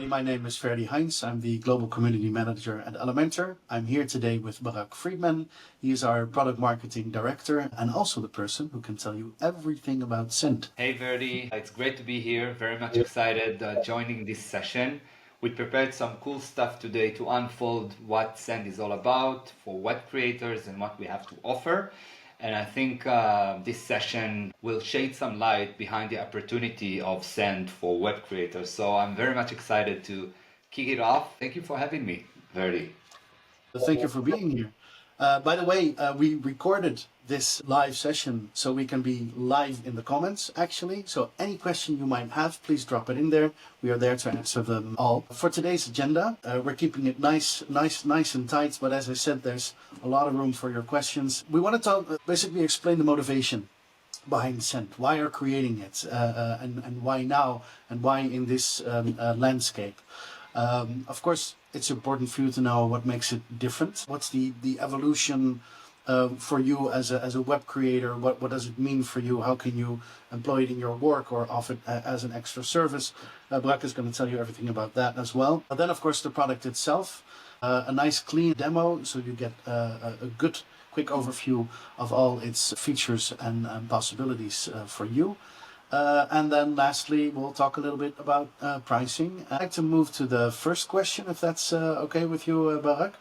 My name is Verdi Heinz. I'm the Global Community Manager at Elementor. I'm here today with Barak Friedman. He is our Product Marketing Director and also the person who can tell you everything about Send. Hey Verdi, it's great to be here. Very much excited joining this session. We prepared some cool stuff today to unfold what Send is all about for web creators and what we have to offer. And I think this session will shed some light behind the opportunity of Send for web creators. So I'm very much excited to kick it off. Thank you for having me, Verdi. Thank you for being here. By the way, we recorded this live session so we can be live in the comments, actually. So any question you might have, please drop it in there. We are there to answer them all. For today's agenda, we're keeping it nice and tight. But as I said, there's a lot of room for your questions. We want to basically explain the motivation behind Send. Why are creating it and why now and why in this landscape. Of course, it's important for you to know what makes it different. What's the evolution for you as a web creator? What does it mean for you? How can you employ it in your work or offer it as an extra service? Barak is going to tell you everything about that as well. But then, of course, the product itself, a nice clean demo so you get a good quick overview of all its features and possibilities for you. And then lastly, we'll talk a little bit about pricing. I'd like to move to the first question, if that's okay with you, Barak.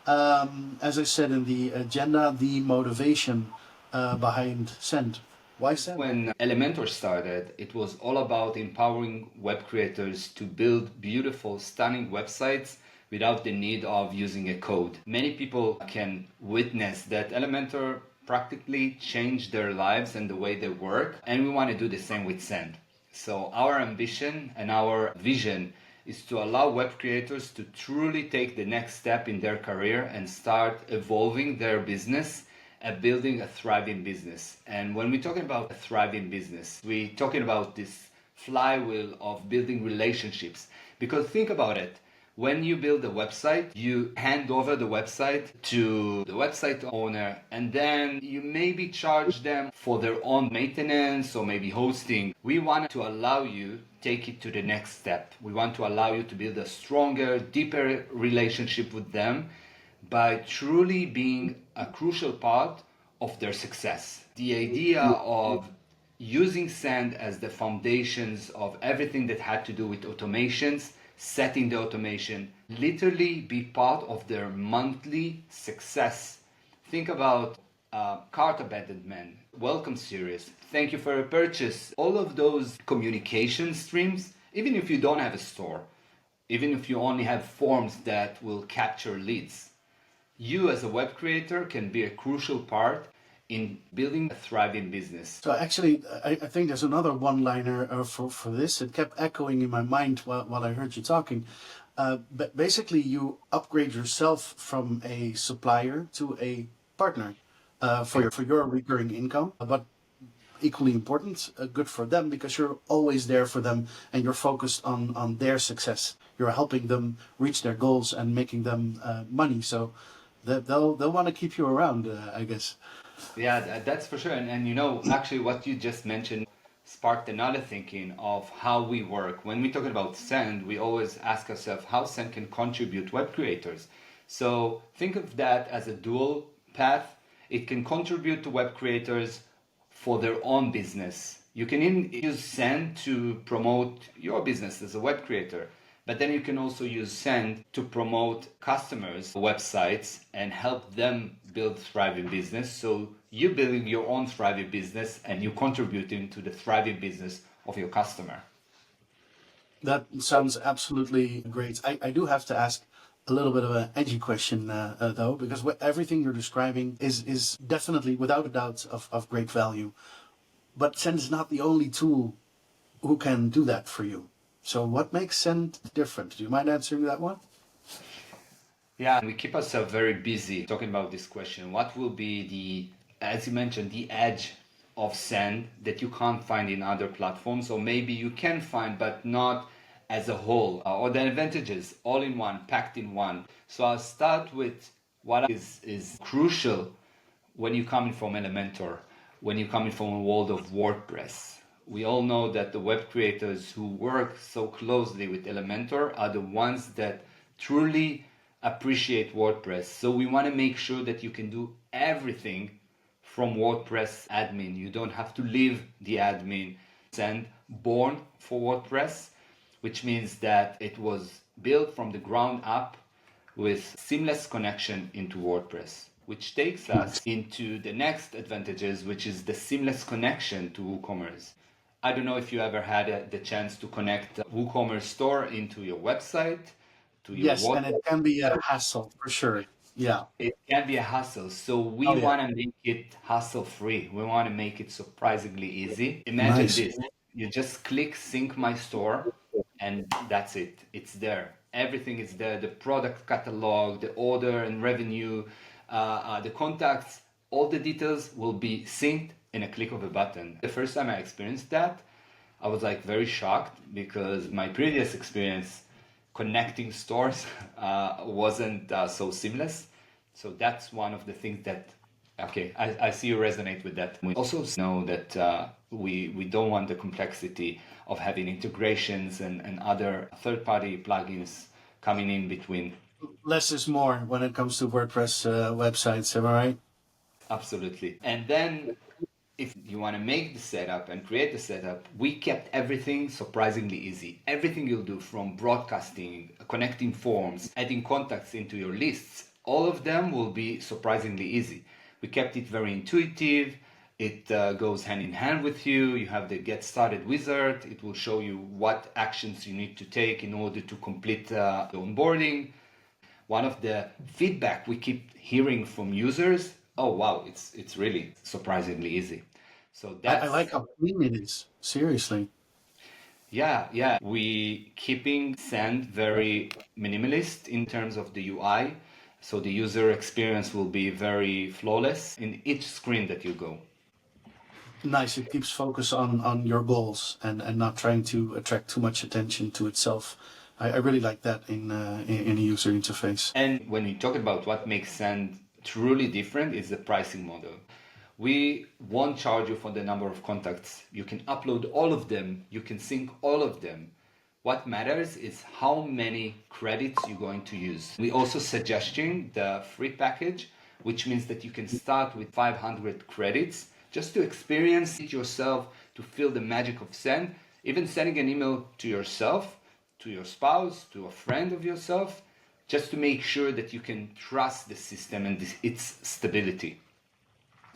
As I said in the agenda, the motivation behind Send. Why Send? When Elementor started, it was all about empowering web creators to build beautiful, stunning websites without the need of using a code. Many people can witness that Elementor practically changed their lives and the way they work, and we want to do the same with Send. So our ambition and our vision is to allow web creators to truly take the next step in their career and start evolving their business and building a thriving business. And when we're talking about a thriving business, we're talking about this flywheel of building relationships. Because think about it, when you build a website, you hand over the website to the website owner, and then you maybe charge them for their own maintenance or maybe hosting. We want to allow you take it to the next step. We want to allow you to build a stronger, deeper relationship with them by truly being a crucial part of their success. The idea of using Send as the foundations of everything that had to do with automations, setting the automation, literally be part of their monthly success. Think about cart abandonment, welcome series, thank you for a purchase. All of those communication streams, even if you don't have a store, even if you only have forms that will capture leads, you as a web creator can be a crucial part in building a thriving business. So actually, I think there's another one-liner for this. It kept echoing in my mind while I heard you talking. But basically, you upgrade yourself from a supplier to a partner for your recurring income. But equally important, good for them because you're always there for them and you're focused on their success. You're helping them reach their goals and making them money. So they'll want to keep you around, I guess. Yeah, that's for sure. And you know, actually what you just mentioned sparked another thinking of how we work. When we're talking about Send, we always ask ourselves how Send can contribute web creators. So think of that as a dual path. It can contribute to web creators for their own business You can use Send to promote your business as a web creator, but then you can also use Send to promote customers' websites and help them build thriving business. So you're building your own thriving business and you're contributing to the thriving business of your customer. That sounds absolutely great. I do have to ask a little bit of an edgy question, though, because everything you're describing is definitely, without a doubt, of great value. But Send is not the only tool who can do that for you. So what makes Send different? Do you mind answering that one? Yeah, we keep ourselves very busy talking about this question. What will be as you mentioned, the edge of Send that you can't find in other platforms, or maybe you can find, but not as a whole, or the advantages all in one, packed in one. So I'll start with what is crucial when you're coming from Elementor, when you're coming from a world of WordPress. We all know that the web creators who work so closely with Elementor are the ones that truly appreciate WordPress. So we want to make sure that you can do everything from WordPress admin. You don't have to leave the admin. Send born for WordPress, which means that it was built from the ground up with seamless connection into WordPress, which takes us into the next advantages, which is the seamless connection to WooCommerce. I don't know if you ever had the chance to connect WooCommerce store into your website, to your Yes, and WordPress. it can be a hassle for sure. Yeah. It can be a hassle. So we Oh, yeah. want to make it hassle free. We want to make it surprisingly easy. Imagine Nice. this. You just click sync my store and that's it. It's there. Everything is there. The product catalog, the order and revenue, the contacts, all the details will be synced in a click of a button. The first time I experienced that, I was like very shocked because my previous experience connecting stores wasn't so seamless. So that's one of the things that, okay, I see you resonate with that. We also know that we don't want the complexity of having integrations and other third-party plugins coming in between. Less is more when it comes to WordPress websites, am I right? Absolutely. And then if you want to make the setup and create the setup, we kept everything surprisingly easy. Everything you'll do, from broadcasting, connecting forms, adding contacts into your lists, all of them will be surprisingly easy. We kept it very intuitive. It goes hand in hand with you. You have the get started wizard. It will show you what actions you need to take in order to complete the onboarding. One of the feedback we keep hearing from users, oh wow, it's really surprisingly easy. So I that's, like how clean it is. Seriously. yeah. We keeping Send very minimalist in terms of the UI. So the user experience will be very flawless in each screen that you go. Nice. It keeps focus on your goals and not trying to attract too much attention to itself. I really like that in a user interface. And when we talk about what makes Send truly different, is the pricing model. We won't charge you for the number of contacts. You can upload all of them. You can sync all of them. What matters is how many credits you're going to use. We also suggesting the free package, which means that you can start with 500 credits just to experience it yourself, to feel the magic of Send. Even sending an email to yourself, to your spouse, to a friend of yourself, just to make sure that you can trust the system and its stability.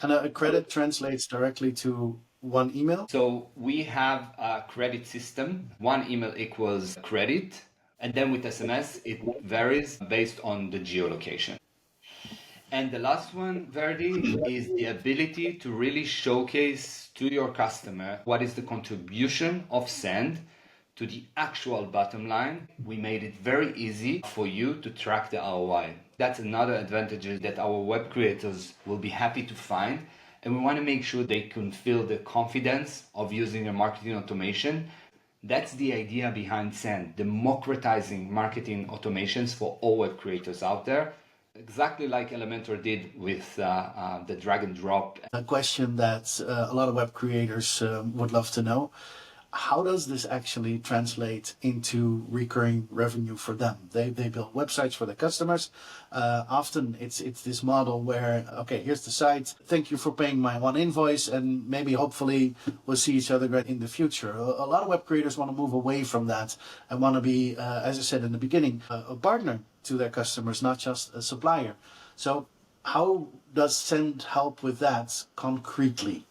And a credit translates directly to one email. So we have a credit system. One email equals credit. And then with SMS, it varies based on the geolocation. And the last one, Verdi, is the ability to really showcase to your customer what is the contribution of Send to the actual bottom line. We made it very easy for you to track the ROI. That's another advantage that our web creators will be happy to find. And we want to make sure they can feel the confidence of using a marketing automation. That's the idea behind Send, democratizing marketing automations for all web creators out there. Exactly like Elementor did with the drag and drop. A question that a lot of web creators would love to know. how does this actually translate into recurring revenue for them? They build websites for their customers. Often it's this model where, okay, here's the site. Thank you for paying my one invoice, and maybe hopefully we'll see each other in the future. A lot of web creators want to move away from that and want to be, as I said in the beginning, a partner to their customers, not just a supplier. So how does Send help with that concretely?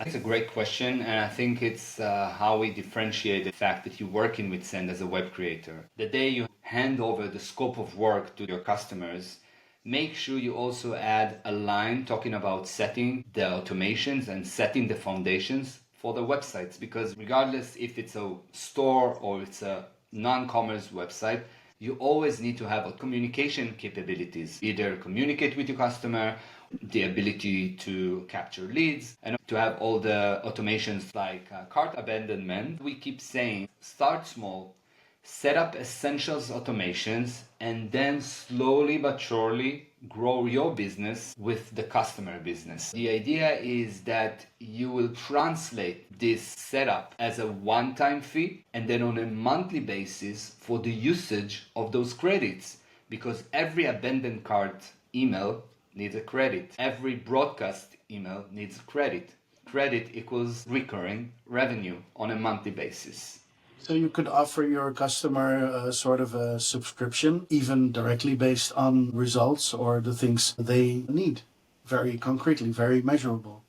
It's a great question, and I think it's how we differentiate the fact that you're working with Send as a web creator. The day you hand over the scope of work to your customers, make sure you also add a line talking about setting the automations and setting the foundations for the websites, because regardless if it's a store or it's a non-commerce website, you always need to have a communication capabilities, either communicate with your customer, the ability to capture leads, and to have all the automations like cart abandonment. We keep saying start small, set up essentials automations, and then slowly but surely grow your business with the customer business. The idea is that you will translate this setup as a one-time fee and then on a monthly basis for the usage of those credits, because every abandoned cart email needs a credit. Every broadcast email needs a credit. Credit equals recurring revenue on a monthly basis. So you could offer your customer sort of a subscription, even directly based on results or the things they need, very concretely, very measurable.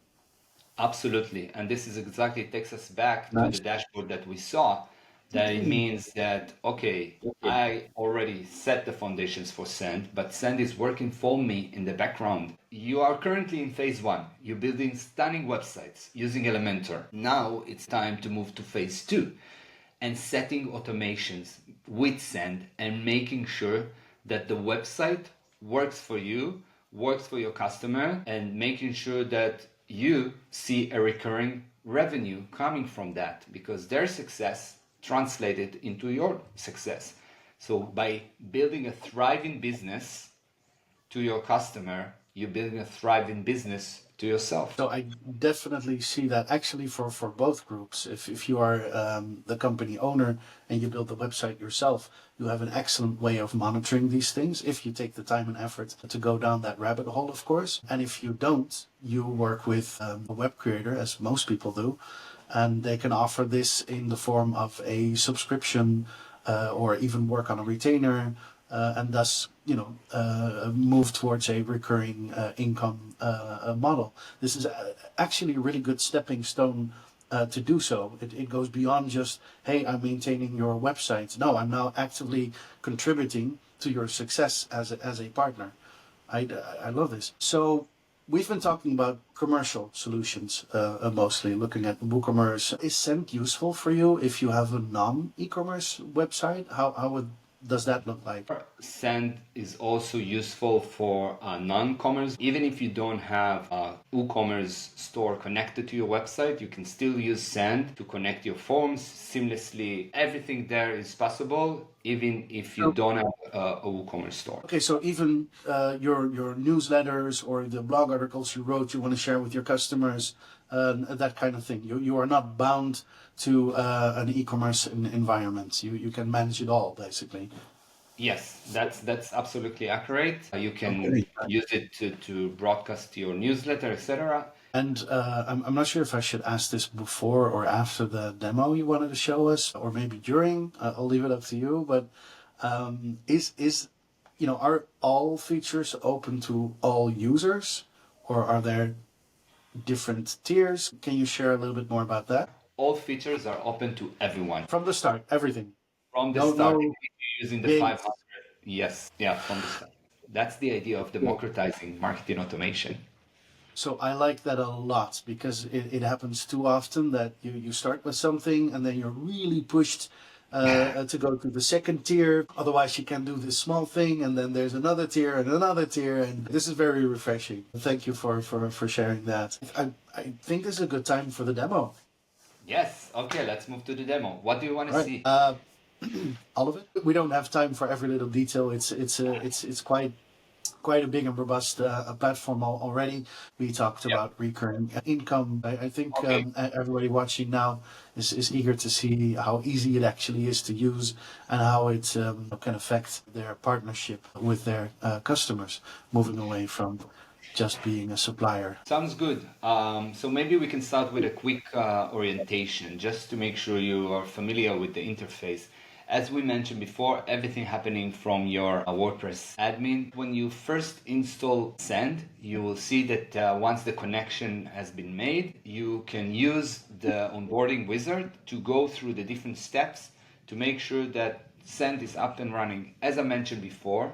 Absolutely. And this is exactly takes us back to the Nice. dashboard that we saw. That it means that, okay, I already set the foundations for Send, but Send is working for me in the background. You are currently in phase one. You're building stunning websites using Elementor. Now it's time to move to phase two and setting automations with Send and making sure that the website works for you, works for your customer, and making sure that you see a recurring revenue coming from that, because their success translated into your success. So by building a thriving business to your customer, you're building a thriving business to yourself. So I definitely see that actually for both groups. If you are the company owner and you build the website yourself, you have an excellent way of monitoring these things if you take the time and effort to go down that rabbit hole, of course. And if you don't, you work with a web creator, as most people do, and they can offer this in the form of a subscription or even work on a retainer. And thus, move towards a recurring income model. This is actually a really good stepping stone to do so. It goes beyond just, hey, I'm maintaining your website. No, I'm now actively contributing to your success as a partner. I love this. So we've been talking about commercial solutions mostly, looking at WooCommerce. Is Send useful for you if you have a non-e-commerce website? How does that look like? Send is also useful for non-commerce. Even if you don't have a WooCommerce store connected to your website, you can still use Send to connect your forms seamlessly. Everything there is possible, even if you don't have a WooCommerce store. Okay, so even your newsletters or the blog articles you wrote, you want to share with your customers, that kind of thing. You are not bound to an e-commerce environment. You can manage it all, basically. Yes, that's absolutely accurate. You can use it to broadcast your newsletter, etc. And I'm not sure if I should ask this before or after the demo you wanted to show us, or maybe during. I'll leave it up to you. But are all features open to all users, or are there different tiers? Can you share a little bit more about that? All features are open to everyone. From the start, everything. From the No, start, if no you're using the gates. 500. Yes, yeah, from the start. That's the idea of democratizing marketing automation. So I like that a lot, because it happens too often that you start with something and then you're really pushed to go to the second tier. Otherwise, you can do this small thing, and then there's another tier and another tier. And this is very refreshing. Thank you for sharing that. I think this is a good time for the demo. Yes, okay, let's move to the demo. What do you want to All right. see? All of it. We don't have time for every little detail. It's quite quite a big and robust platform already. We talked about recurring income. I think everybody watching now is eager to see how easy it actually is to use and how it can affect their partnership with their customers, moving away from just being a supplier. Sounds good. So maybe we can start with a quick orientation just to make sure you are familiar with the interface. As we mentioned before, everything happening from your WordPress admin. When you first install Send, you will see that once the connection has been made, you can use the onboarding wizard to go through the different steps to make sure that Send is up and running. As I mentioned before,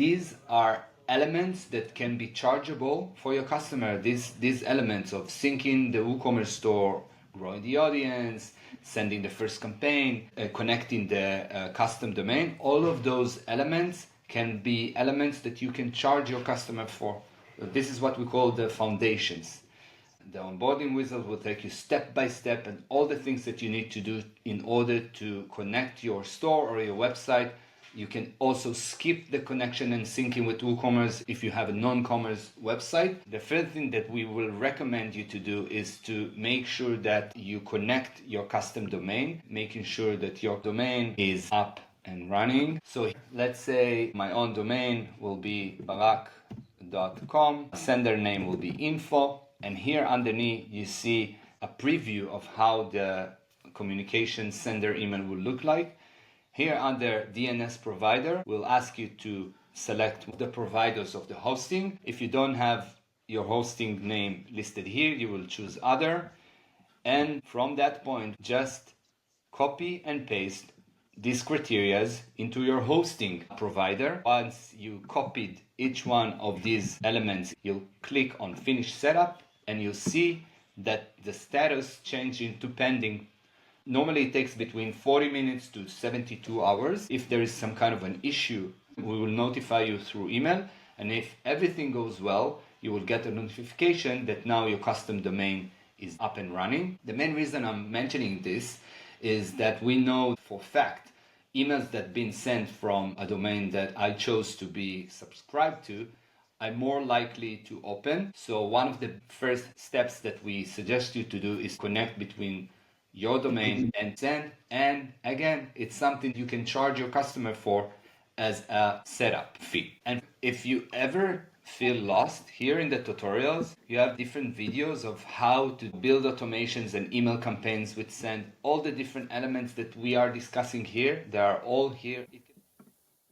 these are elements that can be chargeable for your customer. These elements of syncing the WooCommerce store, growing the audience, sending the first campaign, connecting the custom domain, all of those elements can be elements that you can charge your customer for. This is what we call the foundations. The onboarding wizard will take you step by step and all the things that you need to do in order to connect your store or your website. You can also skip the connection and syncing with WooCommerce if you have a non-commerce website. The third thing that we will recommend you to do is to make sure that you connect your custom domain, making sure that your domain is up and running. So let's say my own domain will be barak.com, sender name will be info, and here underneath you see a preview of how the communication sender email will look like. Here under DNS provider, we'll ask you to select the providers of the hosting. If you don't have your hosting name listed here, you will choose other. And from that point, just copy and paste these criteria into your hosting provider. Once you copied each one of these elements, you'll click on Finish Setup and you'll see that the status changed into pending. Normally it takes between 40 minutes to 72 hours. If there is some kind of an issue, we will notify you through email. And if everything goes well, you will get a notification that now your custom domain is up and running. The main reason I'm mentioning this is that we know for fact emails that have been sent from a domain that I chose to be subscribed to are more likely to open. So one of the first steps that we suggest you to do is connect between your domain and Send. And again, it's something you can charge your customer for as a setup fee. And if you ever feel lost, here in the tutorials, you have different videos of how to build automations and email campaigns with Send. All the different elements that we are discussing here, they are all here.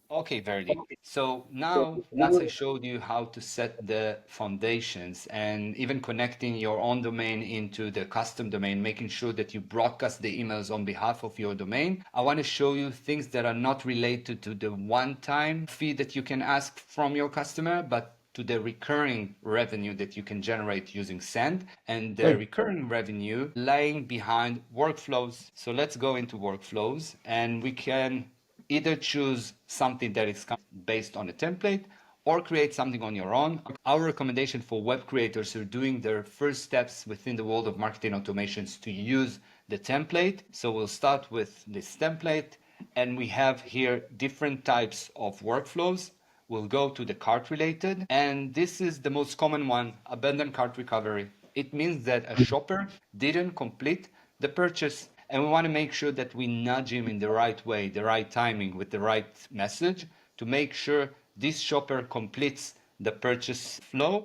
Okay, Verdi. So now that I showed you how to set the foundations and even connecting your own domain into the custom domain, making sure that you broadcast the emails on behalf of your domain, I want to show you things that are not related to the one-time fee that you can ask from your customer, but to the recurring revenue that you can generate using Send, and the recurring revenue lying behind workflows. So let's go into workflows, and we can either choose something that is based on a template or create something on your own. Our recommendation for web creators who are doing their first steps within the world of marketing automations to use the template. So we'll start with this template, and we have here different types of workflows. We'll go to the cart related, and this is the most common one, abandoned cart recovery. It means that a shopper didn't complete the purchase, and we want to make sure that we nudge him in the right way, the right timing, with the right message to make sure this shopper completes the purchase flow.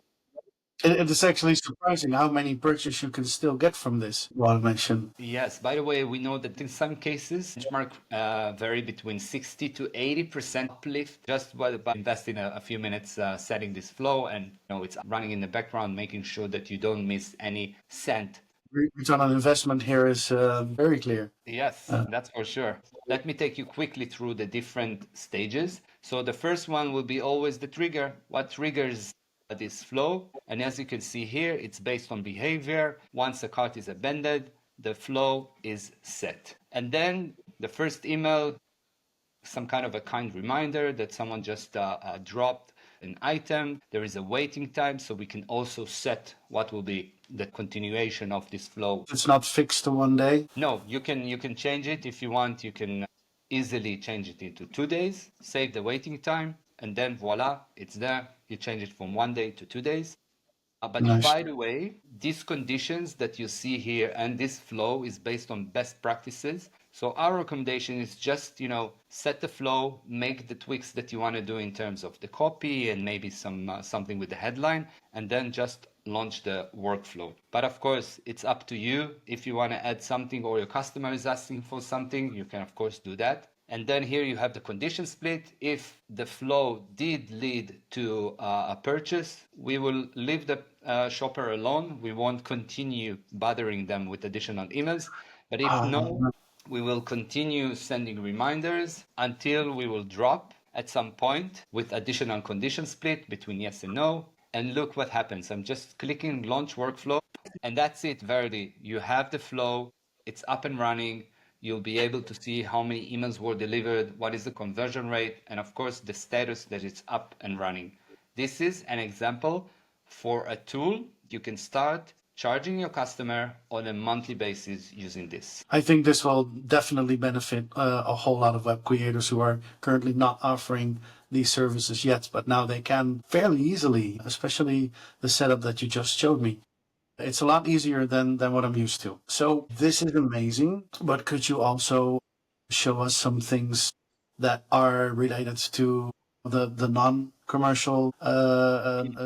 It is actually surprising how many purchases you can still get from this automation. Yes, by the way, we know that in some cases, benchmark vary between 60 to 80% uplift just by investing a few minutes setting this flow, and it's running in the background, making sure that you don't miss any cent. Return on investment here is very clear. Yes, that's for sure. Let me take you quickly through the different stages. So the first one will be always the trigger. What triggers this flow? And as you can see here, it's based on behavior. Once a cart is abandoned, the flow is set. And then the first email, some kind of a kind reminder that someone just dropped an item. There is a waiting time, so we can also set what will be the continuation of this flow. It's not fixed to 1 day. No, you can change it if you want. You can easily change it into 2 days, save the waiting time. and then voila, it's there. You change it from 1 day to 2 days. But Nice. by the way, these conditions that you see here and this flow is based on best practices. So our recommendation is just, set the flow, make the tweaks that you want to do in terms of the copy and maybe something with the headline, and then just launch the workflow. But of course, it's up to you. If you want to add something or your customer is asking for something, you can of course do that. And then here you have the condition split. If the flow did lead to a purchase, we will leave the shopper alone. We won't continue bothering them with additional emails. But if no, we will continue sending reminders until we will drop at some point with additional condition split between yes and no. And look what happens. I'm just clicking launch workflow, and that's it, Verdi. You have the flow, it's up and running. You'll be able to see how many emails were delivered, what is the conversion rate, and of course the status that it's up and running. This is an example for a tool you can start charging your customer on a monthly basis using this. I think this will definitely benefit a whole lot of web creators who are currently not offering these services yet, but now they can fairly easily, especially the setup that you just showed me. It's a lot easier than what I'm used to. So this is amazing, but could you also show us some things that are related to the non-commercial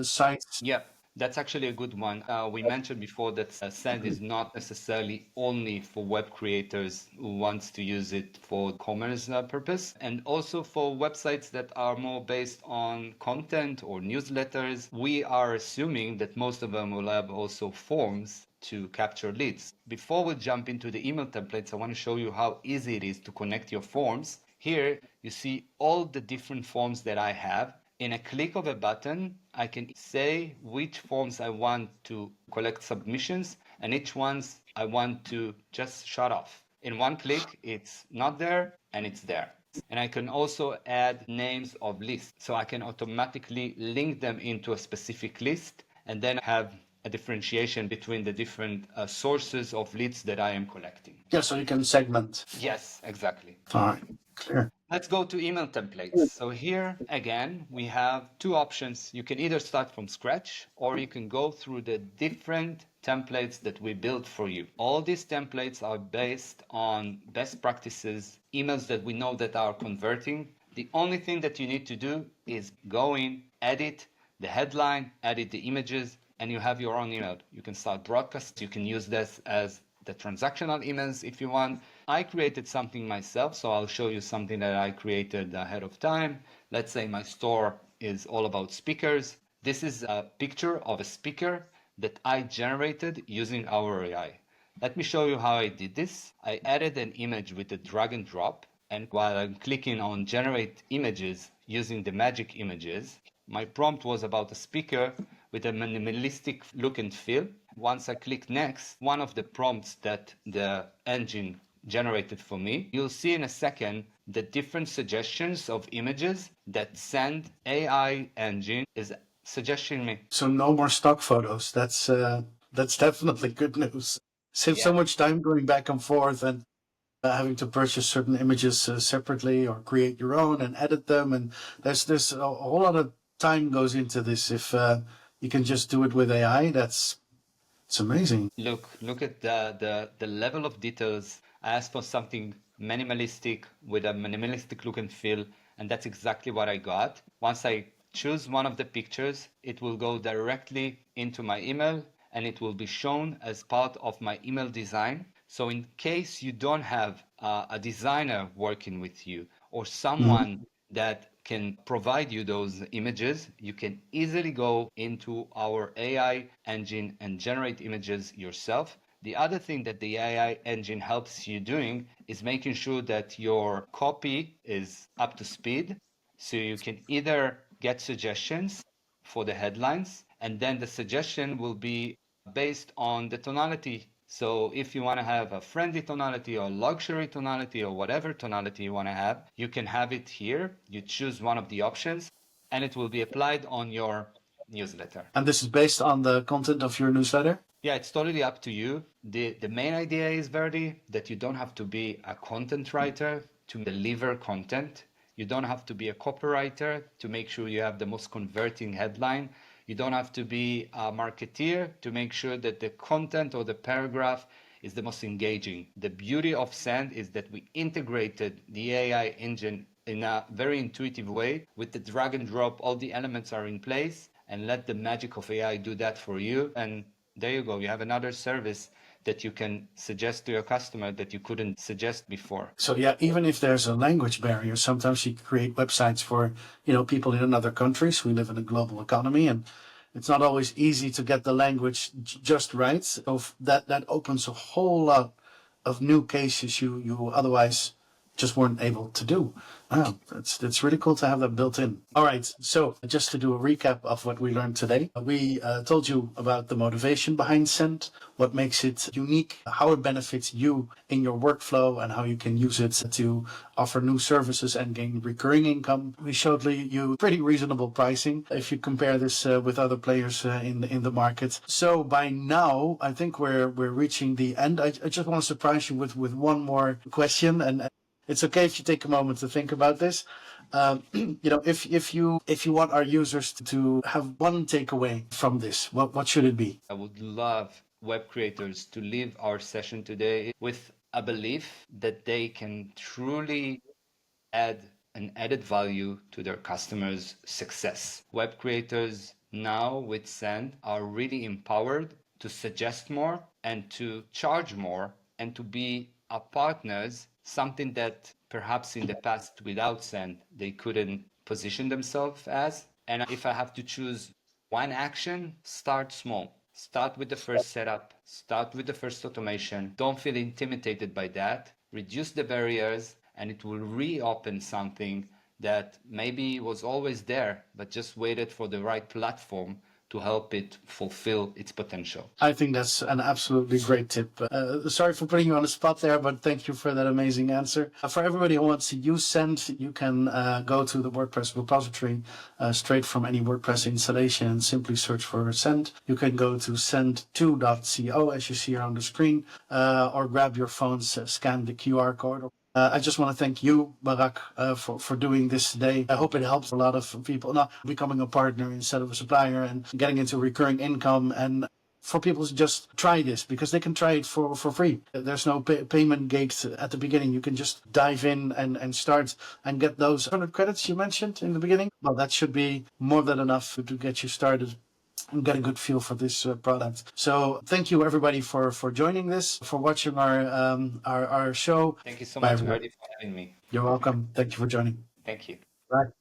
sites? Yep, that's actually a good one. We mentioned before that Send is not necessarily only for web creators who wants to use it for commerce purpose, and also for websites that are more based on content or newsletters. We are assuming that most of them will have also forms to capture leads. Before we jump into the email templates, I want to show you how easy it is to connect your forms. Here you see all the different forms that I have. In a click of a button, I can say which forms I want to collect submissions and which ones I want to just shut off. In one click, it's not there and it's there. And I can also add names of lists. So I can automatically link them into a specific list and then have a differentiation between the different sources of leads that I am collecting. Yeah, so you can segment. Yes, exactly. Fine, clear. Let's go to email templates. So here again, we have two options. You can either start from scratch or you can go through the different templates that we built for you. All these templates are based on best practices, emails that we know that are converting. The only thing that you need to do is go in, edit the headline, edit the images, and you have your own email. You can start broadcast. You can use this as the transactional emails if you want. I created something myself, so I'll show you something that I created ahead of time. Let's say my store is all about speakers. This is a picture of a speaker that I generated using our AI. Let me show you how I did this. I added an image with a drag and drop, and while I'm clicking on generate images using the magic images, my prompt was about a speaker with a minimalistic look and feel. Once I click next, one of the prompts that the engine generated for me, you'll see in a second the different suggestions of images that Send AI engine is suggesting me. So no more stock photos. That's definitely good news. Save so Yeah. much time going back and forth and having to purchase certain images separately or create your own and edit them. And there's a whole lot of time goes into this. If you can just do it with AI, it's amazing. Look at the level of details. I asked for something minimalistic with a minimalistic look and feel, and that's exactly what I got. Once I choose one of the pictures, it will go directly into my email and it will be shown as part of my email design. So in case you don't have a designer working with you or someone that can provide you those images, you can easily go into our AI engine and generate images yourself. The other thing that the AI engine helps you doing is making sure that your copy is up to speed. So you can either get suggestions for the headlines, and then the suggestion will be based on the tonality. So if you want to have a friendly tonality or luxury tonality or whatever tonality you want to have, you can have it here. You choose one of the options and it will be applied on your newsletter. And this is based on the content of your newsletter? Yeah, it's totally up to you. The main idea is, Verdi, that you don't have to be a content writer to deliver content. You don't have to be a copywriter to make sure you have the most converting headline. You don't have to be a marketeer to make sure that the content or the paragraph is the most engaging. The beauty of Send is that we integrated the AI engine in a very intuitive way. With the drag and drop, all the elements are in place, and let the magic of AI do that for you. And there you go. You have another service that you can suggest to your customer that you couldn't suggest before. So yeah, even if there's a language barrier, sometimes you create websites for, people in other countries. We live in a global economy, and it's not always easy to get the language just right. So that opens a whole lot of new cases you otherwise just weren't able to do. Wow, it's really cool to have that built in. All right, so just to do a recap of what we learned today, we told you about the motivation behind Send, what makes it unique, how it benefits you in your workflow, and how you can use it to offer new services and gain recurring income. We showed you pretty reasonable pricing if you compare this with other players in the market. So by now, I think we're reaching the end. I just want to surprise you with one more question, and it's okay if you take a moment to think about this. If you want our users to have one takeaway from this, what should it be? I would love web creators to leave our session today with a belief that they can truly add an added value to their customers' success. Web creators now with Send are really empowered to suggest more and to charge more and to be our partners, something that perhaps in the past without Send they couldn't position themselves as. And if I have to choose one action, start small. Start with the first setup, start with the first automation. Don't feel intimidated by that. Reduce the barriers, and it will reopen something that maybe was always there, but just waited for the right platform to help it fulfill its potential. I think that's an absolutely great tip. Sorry for putting you on the spot there, but thank you for that amazing answer. For everybody who wants to use Send, you can go to the WordPress repository straight from any WordPress installation and simply search for Send. You can go to send2.co as you see here on the screen, or grab your phones, scan the QR code. I just want to thank you, Barak, for doing this today. I hope it helps a lot of people not becoming a partner instead of a supplier and getting into recurring income, and for people to just try this because they can try it for free. There's no payment gate at the beginning. You can just dive in and start and get those 100 credits you mentioned in the beginning. Well, that should be more than enough to get you started and get a good feel for this product. So thank you everybody for joining this, for watching our show. Thank you so much, Verdi, for having me. You're welcome. Thank you for joining. Thank you. Bye.